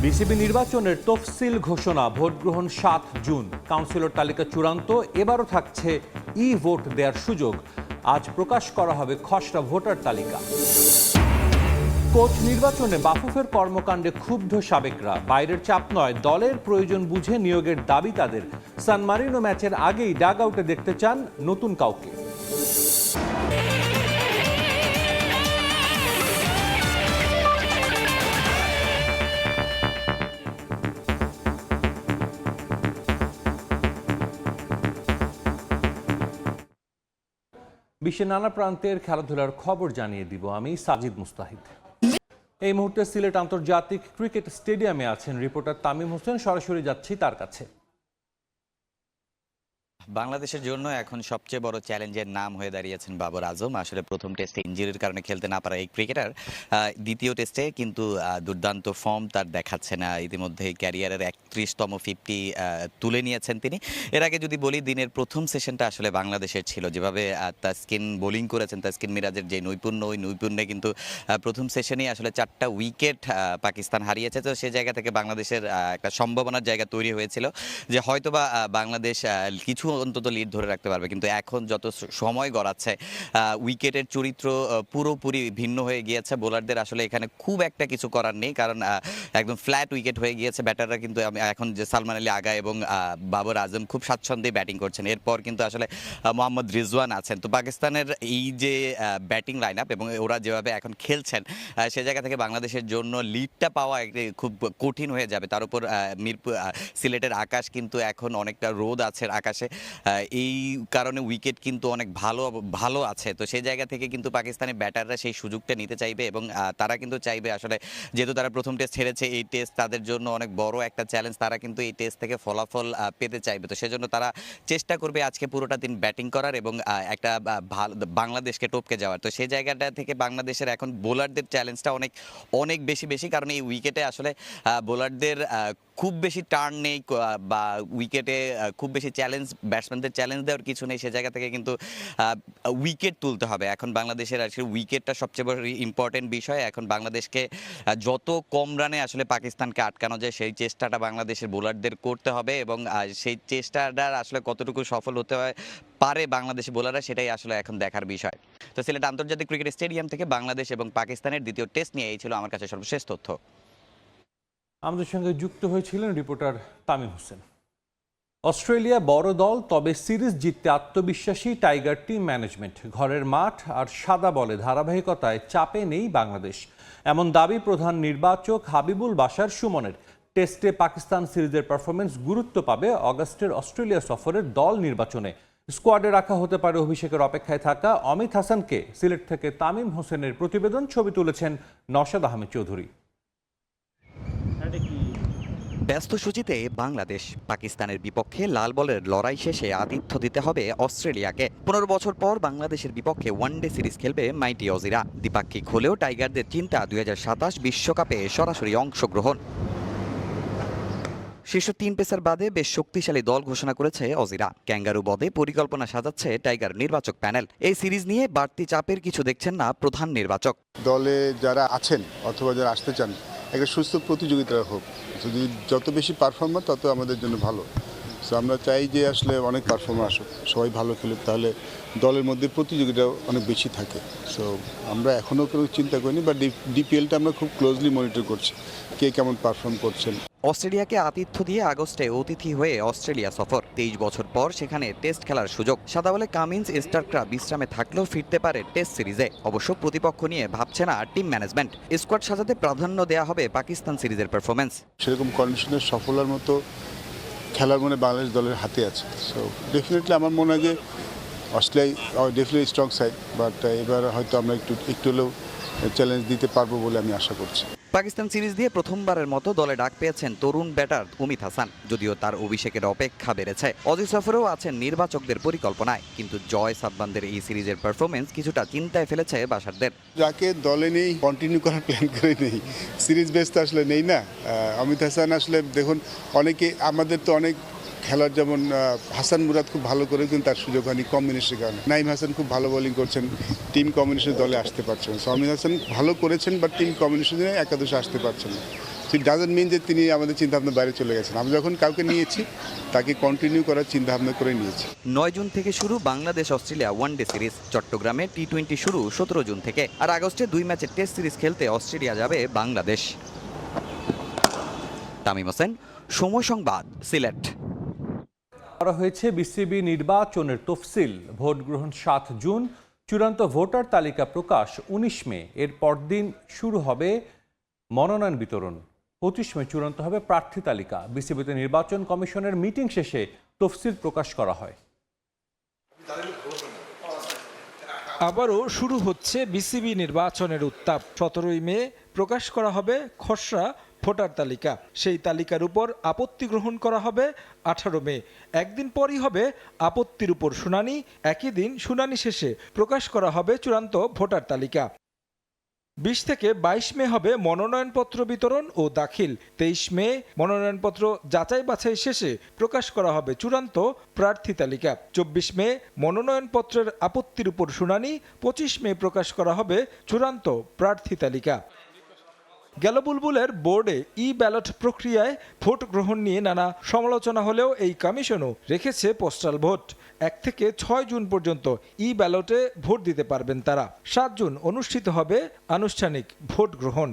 BCB নির্বাচনের তফসিল ঘোষণা, ভোট গ্রহণ 7 জুন। কাউন্সিলর তালিকা চূড়ান্ত, এবারও থাকছে ভোট দেওয়ার সুযোগ। আজ প্রকাশ করা হবে খসড়া ভোটার তালিকা। কোচ নির্বাচনে বাফুফের কর্মকাণ্ডে ক্ষুব্ধ সাবেকরা। বাইরের চাপ নয়, দলের প্রয়োজন বুঝে নিয়োগের দাবি তাদের। সান মারিনো ম্যাচের আগেই ডাগ আউটে দেখতে চান নতুন কাউকে। বিশ্বের নানা প্রান্তের খেলাধুলার খবর জানিয়ে দিব আমি সাজিদ মুস্তাহিদ। এই মুহূর্তে সিলেট আন্তর্জাতিক ক্রিকেট স্টেডিয়ামে আছেন রিপোর্টার তামিম হোসেন। সরাসরি যাচ্ছি তার কাছে। বাংলাদেশের জন্য এখন সবচেয়ে বড় চ্যালেঞ্জের নাম হয়ে দাঁড়িয়েছেন বাবর আজম। আসলে প্রথম টেস্টে ইনজুরির কারণে খেলতে না পারা এই ক্রিকেটার দ্বিতীয় টেস্টে কিন্তু দুর্দান্ত ফর্ম তার দেখাচ্ছে না। ইতিমধ্যে ক্যারিয়ারের 31তম 50 তুলে নিয়েছেন তিনি। এর আগে যদি বলি, দিনের প্রথম সেশনটা আসলে বাংলাদেশের ছিল। যেভাবে তাসকিন বোলিং করেছেন, তাসকিন মিরাজের যে নৈপুণ্য, ওই নৈপুণ্যে কিন্তু প্রথম সেশনেই আসলে 4টা উইকেট পাকিস্তান হারিয়েছে। তো সে জায়গা থেকে বাংলাদেশের একটা সম্ভাবনার জায়গা তৈরি হয়েছিল যে হয়তোবা বাংলাদেশ কিছু অন্তত লিড ধরে রাখতে পারবে। কিন্তু এখন যত সময় গড়াচ্ছে, উইকেটের চরিত্র পুরোপুরি ভিন্ন হয়ে গিয়েছে। বোলারদের আসলে এখানে খুব একটা কিছু করার নেই, কারণ একদম ফ্ল্যাট উইকেট হয়ে গিয়েছে। ব্যাটাররা কিন্তু এখন যে সালমান আলী আগা এবং বাবর আজম খুব স্বাচ্ছন্দ্যে ব্যাটিং করছেন। এরপর কিন্তু আসলে মোহাম্মদ রিজওয়ান আছেন। তো পাকিস্তানের এই যে ব্যাটিং লাইন আপ এবং ওরা যেভাবে এখন খেলছেন, সে জায়গা থেকে বাংলাদেশের জন্য লিডটা পাওয়া খুব কঠিন হয়ে যাবে। তার উপর মিরপুর সিলেটের আকাশ কিন্তু এখন অনেকটা রোদ আছে আকাশে, এই কারণে উইকেট কিন্তু অনেক ভালো আছে। তো সেই জায়গা থেকে কিন্তু পাকিস্তানি ব্যাটাররা সেই সুযোগটা নিতে চাইবে এবং তারা কিন্তু চাইবে আসলে, যেহেতু তারা প্রথম টেস্ট হেরেছে, এই টেস্ট তাদের জন্য অনেক বড় একটা চ্যালেঞ্জ। তারা কিন্তু এই টেস্ট থেকে ফলাফল পেতে চাইবে। তো সেজন্য তারা চেষ্টা করবে আজকে পুরোটা দিন ব্যাটিং করার এবং একটা বাংলাদেশকে টপকে যাওয়ার। তো সেই জায়গাটা থেকে বাংলাদেশের এখন বোলারদের চ্যালেঞ্জটা অনেক বেশি, কারণ এই উইকেটে আসলে বোলারদের খুব বেশি টার্ন নেই বা উইকেটে খুব বেশি চ্যালেঞ্জ, ব্যাটসম্যানদের চ্যালেঞ্জ দেওয়ার কিছু নেই। সে জায়গা থেকে কিন্তু উইকেট তুলতে হবে। এখন বাংলাদেশের আসলে উইকেটটা সবচেয়ে বড় ইম্পর্টেন্ট বিষয়। এখন বাংলাদেশকে যত কম রানে আসলে পাকিস্তানকে আটকানো যায়, সেই চেষ্টাটা বাংলাদেশের বোলারদের করতে হবে এবং সেই চেষ্টাটা আসলে কতটুকু সফল হতে পারে বাংলাদেশি বোলাররা, সেটাই আসলে এখন দেখার বিষয়। তো সিলেট আন্তর্জাতিক ক্রিকেট স্টেডিয়াম থেকে বাংলাদেশ এবং পাকিস্তানের দ্বিতীয় টেস্ট নিয়ে এই ছিল আমার কাছে সর্বশেষ তথ্য। আমাদের সঙ্গে যুক্ত হয়েছিলেন রিপোর্টার তামিম হোসেন। অস্ট্রেলিয়া বড় দল, তবে সিরিজ জিততে আত্মবিশ্বাসী টাইগার টিম ম্যানেজমেন্ট। ঘরের মাঠ আর সাদা বলে ধারাবাহিকতায় চাপে নেই বাংলাদেশ, এমন দাবি প্রধান নির্বাচক হাবিবুল বাশার সুমনের। টেস্টে পাকিস্তান সিরিজের পারফরমেন্স গুরুত্ব পাবে অগাস্টের অস্ট্রেলিয়া সফরের দল নির্বাচনে। স্কোয়াডে রাখা হতে পারে অভিষেকের অপেক্ষায় থাকা অমিত হাসানকে। সিলেট থেকে তামিম হোসেনের প্রতিবেদন, ছবি তুলেছেন নওশাদ আহমেদ চৌধুরী। ব্যস্ত সূচিতে বাংলাদেশ। পাকিস্তানের বিপক্ষে লাল বলের লড়াই শেষে আতিথ্য দিতে হবে অস্ট্রেলিয়াকে। 15 বছর পর বাংলাদেশের বিপক্ষে ওয়ানডে সিরিজ খেলবে মাইটি অজিরা। দ্বিপাক্ষিক হলেও টাইগারদের চিন্তা 2027 বিশ্বকাপে সরাসরি অংশগ্রহণ। শীর্ষ 3 পেসার বাদে বেশ শক্তিশালী দল ঘোষণা করেছে অজিরা। ক্যাঙ্গারু বদে পরিকল্পনা সাজাচ্ছে টাইগার নির্বাচক প্যানেল। এই সিরিজ নিয়ে বাড়তি চাপের কিছু দেখছেন না প্রধান নির্বাচক। দলে যারা আছেন অথবা যারা আসতে চান, একটা সুস্থ প্রতিযোগিতা হোক। যদি যত বেশি পারফর্মার তত আমাদের জন্য ভালো। সো আমরা চাই যে আসলে অনেক পারফর্মার আসুক, সবাই ভালো খেলুক, তাহলে দলের মধ্যে প্রতিযোগিতা অনেক বেশি থাকে। সো আমরা এখনও কোনো চিন্তা করিনি, বা ডিপিএলটা আমরা খুব ক্লোজলি মনিটর করছি, কে কেমন পারফর্ম করছেন। অস্ট্রেলিয়াকে আতিথ্য দিয়ে আগস্টে অতিথি হয়ে অস্ট্রেলিয়া সফর। 23 বছর পর সেখানে টেস্ট খেলার সুযোগ। সাদা বলে কামিন্স, স্টার্করা বিশ্রামে থাকলেও ফিরতে পারে টেস্ট সিরিজে। অবশ্য প্রতিপক্ষ নিয়ে ভাবছে না টিম ম্যানেজমেন্ট। স্কোয়াড সাজাতে প্রাধান্য দেওয়া হবে পাকিস্তান সিরিজের পারফরমেন্স। সেরকম কন্ডিশনে সফলার মতো খেলার মনে বাংলাদেশ দলের হাতে আছে। সো ডেফিনেটলি আমার মনে হয় যে Australia definitely strong side, but এবার হয়তো আমরা একটু হলেও চ্যালেঞ্জ দিতে পারবো বলে আমি আশা করছি। পাকিস্তান সিরিজ দিয়ে প্রথমবারের মতো দলে ডাক পেয়েছেন তরুণ ব্যাটার অমিত হাসান। যদিও তার অভিষেকের অপেক্ষা বেড়েছে। অজি সফরেও আছেন নির্বাচকদের পরিকল্পনায়, কিন্তু জয় সাদবানদের এই সিরিজের পারফরমেন্স কিছুটা চিন্তায় ফেলেছে বাশারদের। যাকে দলে নেই কন্টিনিউ করার প্ল্যান করে নেই, সিরিজ বেস তো আসলে নেই না। অমিত হাসান আসলে দেখুন, অনেকে আমাদের তো অনেক খেলার, যেমন হাসান মুরাদ খুব ভালো করে, কিন্তু তার সুযোগ হয়নি কম্বিনেশনের কারণে। নাইম হাসান খুব ভালো বোলিং করছেন, টিম কম্বিনেশনের দলে আসতে পারছেন। সো অমিত হাসান ভালো করেছেন, বাট টিম কম্বিনেশনে একাদশে আসতে পারছেন না। ইট ডাজন্ট মিন যে তিনি আমাদের চিন্তাভাবনার বাইরে চলে গেছেন। আমরা যখন কাউকে নিয়েছি তাকে কন্টিনিউ করার চিন্তাভাবনা করে নিয়েছি। 9 জুন থেকে শুরু বাংলাদেশ অস্ট্রেলিয়া ওয়ানডে সিরিজ। চট্টগ্রামে টি-20 শুরু 17 জুন থেকে। আর আগস্টে 2 ম্যাচের টেস্ট সিরিজ খেলতে অস্ট্রেলিয়া যাবে বাংলাদেশ। তামিম হোসেন, সময় সংবাদ, সিলেট। করা হয়েছে বিসিবি নির্বাচনের তফসিল। ভোট গ্রহণ 7 জুন, চূড়ান্ত ভোটার তালিকা প্রকাশ 19 মে। এর পরদিন শুরু হবে মনোনয়ন বিতরণ। 25 মে চূড়ান্ত হবে প্রার্থী তালিকা। বিসিবিতে নির্বাচন কমিশনের মিটিং শেষে তফসিল প্রকাশ করা হয়। আবারও শুরু হচ্ছে বিসিবি নির্বাচনের উত্তাপ। 17 মে প্রকাশ করা হবে খসড়া ভোটার তালিকা। সেই তালিকার উপর আপত্তি গ্রহণ করা হবে 18 মে। একদিন পরই হবে আপত্তির উপর শুনানি। একই দিন শুনানি শেষে প্রকাশ করা হবে চূড়ান্ত ভোটার তালিকা। 20 থেকে 22 মে হবে মনোনয়নপত্র বিতরণ ও দাখিল। 23 মে মনোনয়নপত্র যাচাই বাছাই শেষে প্রকাশ করা হবে চূড়ান্ত প্রার্থী তালিকা। 24 মে মনোনয়নপত্রের আপত্তির উপর শুনানি। 25 মে প্রকাশ করা হবে চূড়ান্ত প্রার্থী তালিকা। গেল বুলবুলের বোর্ডে ব্যালট প্রক্রিয়ায় ভোট গ্রহণ নিয়ে নানা সমালোচনা হলেও এই কমিশনও রেখেছে পোস্টাল ভোট। 1 থেকে 6 জুন পর্যন্ত ব্যালটে ভোট দিতে পারবেন তারা। 7 জুন অনুষ্ঠিত হবে আনুষ্ঠানিক ভোট গ্রহণ।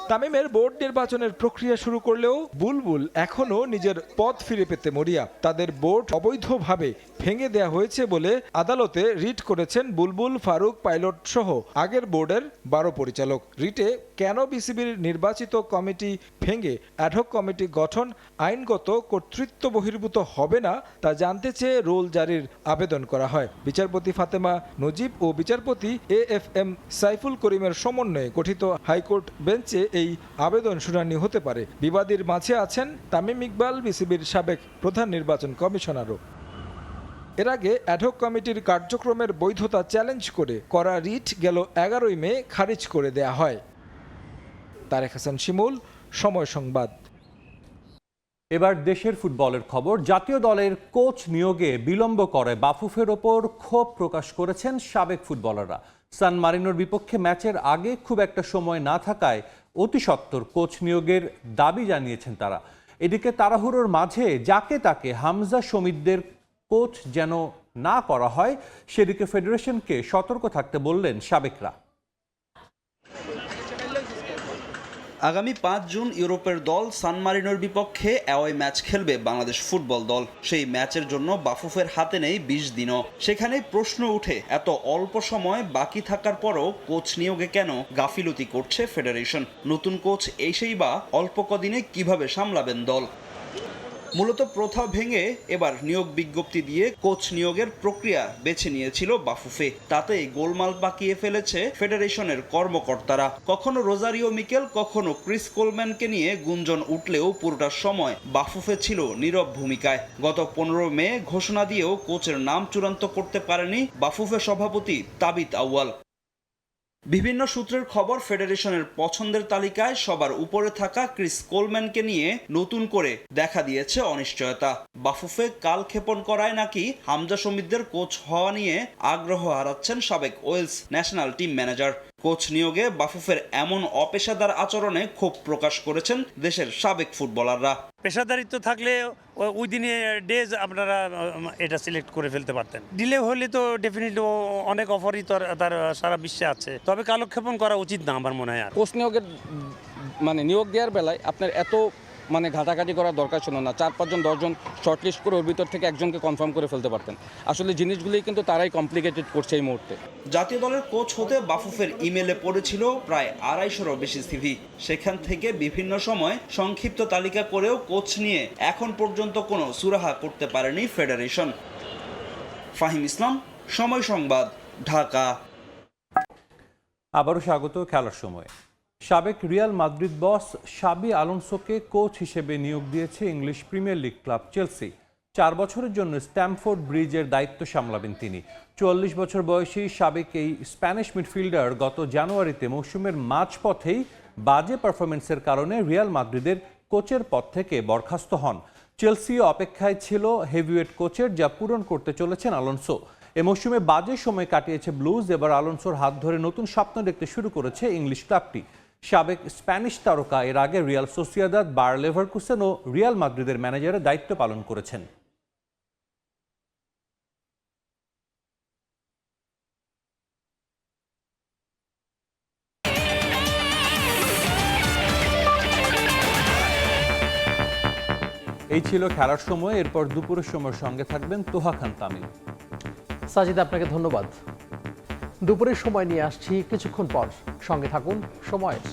তামিমের বোর্ড নির্বাচনের প্রক্রিয়া শুরু করলেও বুলবুল এখনও নিজের পদ ফিরে পেতে মরিয়া। তাদের বোর্ড অবৈধভাবে ভেঙে দেয়া হয়েছে বলে আদালতে রিট করেছেন বুলবুল, ফারুক, পাইলট সহ আগের বোর্ডের 12 পরিচালক। রিটে কেন বিসিবির নির্বাচিত কমিটি ভেঙে অ্যাডহক কমিটি গঠন আইনগত কর্তৃত্ব বহির্ভূত হবে না তা জানতে চেয়ে রোল জারির আবেদন করা হয়। বিচারপতি ফাতেমা নজিব ও বিচারপতি AFM সাইফুল করিমের সমন্বয়ে গঠিত হাইকোর্ট বেঞ্চে এই আবেদন শুনানি হতে পারে। বিবাদীর মাঝে আছেন তামিম ইকবাল, বিসিবির সাবেক প্রধান নির্বাচন কমিশনারও। এর আগে অ্যাডহক কমিটির কার্যক্রমের বৈধতা চ্যালেঞ্জ করে করা রিট গেল 11 মে খারিজ করে দেয়া হয়। তারেক হাসান শিমুল, সময় সংবাদ। এবার দেশের ফুটবলের খবর। জাতীয় দলের কোচ নিয়োগে বিলম্ব করে বাফুফের ওপর ক্ষোভ প্রকাশ করেছেন সাবেক ফুটবলাররা। সান মারিনোর বিপক্ষে ম্যাচের আগে খুব একটা সময় না থাকায় অতি সত্বর কোচ নিয়োগের দাবি জানিয়েছেন তারা। এদিকে তাড়াহুড়োর মাঝে যাকে তাকে হামজা সমিতদের কোচ যেন না করা হয় সেদিকে ফেডারেশনকে সতর্ক থাকতে বললেন সাবেকরা। আগামী 5 জুন ইউরোপের দল সান মারিনোর বিপক্ষে অ্যাওয়ে ম্যাচ খেলবে বাংলাদেশ ফুটবল দল। সেই ম্যাচের জন্য বাফুফের হাতে নেই 20 দিনও। সেখানেই প্রশ্ন উঠে, এত অল্প সময় বাকি থাকার পরও কোচ নিয়োগে কেন গাফিলতি করছে ফেডারেশন? নতুন কোচ এসেই বা অল্প কদিনে কিভাবে সামলাবেন দল? মূলত প্রথা ভেঙে এবার নিয়োগ বিজ্ঞপ্তি দিয়ে কোচ নিয়োগের প্রক্রিয়া বেছে নিয়েছিল বাফুফে। তাতেই গোলমাল পাকিয়ে ফেলেছে ফেডারেশনের কর্মকর্তারা। কখনো রোজারিও মিকেল, কখনো ক্রিস কোলম্যানকে নিয়ে গুঞ্জন উঠলেও পুরোটা সময় বাফুফে ছিল নীরব ভূমিকায়। গত 15 মে ঘোষণা দিয়েও কোচের নাম চূড়ান্ত করতে পারেনি বাফুফে সভাপতি তাবিত আউয়াল। বিভিন্ন সূত্রের খবর, ফেডারেশনের পছন্দের তালিকায় সবার উপরে থাকা ক্রিস কোলম্যানকে নিয়ে নতুন করে দেখা দিয়েছে অনিশ্চয়তা। বাফুফে কালক্ষেপণ করায় নাকি হামজা সমিতদের কোচ হওয়া নিয়ে আগ্রহ হারাচ্ছেন সাবেক Wales national team manager. Coach নিয়োগে বাফুফের এমন অপেশাদার আচরণে ক্ষোভ প্রকাশ করেছেন দেশের সাবেক ফুটবলাররা। পেশাদারিত্ব থাকলে ওই দিনে ডেজ আপনারা এটা সিলেক্ট করে ফেলতে পারতেন। ডিলে হলে তো ডেফিনেটলি অনেক অফারই তার সারা বিশ্বে আছে, তবে কালক্ষেপণ করা উচিত না আমার মনে হয়। আর কোচ নিয়োগের নিয়োগ দেওয়ার বেলায় আপনার এত ঘাটাঘাটি করার দরকার ছিল না। 4-5 জন 10 জন শর্টলিস্ট করে ওর ভিতর থেকে একজনকে কনফার্ম করে ফেলতে পারতেন। আসলে জিনিসগুলি কিন্তু তারাই কমপ্লিকেটেড করছে এই মুহূর্তে। জাতীয় দলের কোচ হতে বাফুফের ইমেলে পড়েছিল প্রায় 250-এরও বেশি সিভি। সেখান থেকে বিভিন্ন সময় সংক্ষিপ্ত তালিকা করেও কোচ নিয়ে এখন পর্যন্ত কোনো সুরাহা করতে পারেনি ফেডারেশন। ফাহিম ইসলাম, সময় সংবাদ, ঢাকা। আবারও স্বাগত খেলার সময়। সাবেক রিয়াল মাদ্রিদ বস শাবি আলোনসোকে কোচ হিসেবে নিয়োগ দিয়েছে English premier league club Chelsea. 4 বছরের জন্য স্ট্যামফোর্ড ব্রিজের দায়িত্ব সামলাবেন তিনি। 44 বছর বয়সী সাবেক এই স্প্যানিশ মিডফিল্ডার গত জানুয়ারিতে মৌসুমের মাঝপথেই বাজে পারফরমেন্সের কারণে রিয়াল মাদ্রিদের কোচের পদ থেকে বরখাস্ত হন। চেলসি অপেক্ষায় ছিল হেভিওয়েট কোচের, যা পূরণ করতে চলেছেন আলোনসো। এ মৌসুমে বাজে সময় কাটিয়েছে ব্লুজ। এবার আলোনসোর হাত ধরে নতুন স্বপ্ন দেখতে শুরু করেছে ইংলিশ ক্লাবটি। সাবেক স্প্যানিশ তারকা এর আগে রিয়াল সোসিয়েদাদ, বায়ার লেভারকুসেন ও রিয়াল মাদ্রিদের ম্যানেজারের দায়িত্ব পালন করেছেন। এই ছিল খেলার সময়। এরপর দুপুরের সময়ের সঙ্গে থাকবেন তোহা খান তামিম। সাজিদ, আপনাকে ধন্যবাদ। দুপুরের সময় নিয়ে আসছি কিছুক্ষণ পর, সঙ্গে থাকুন সময়ের।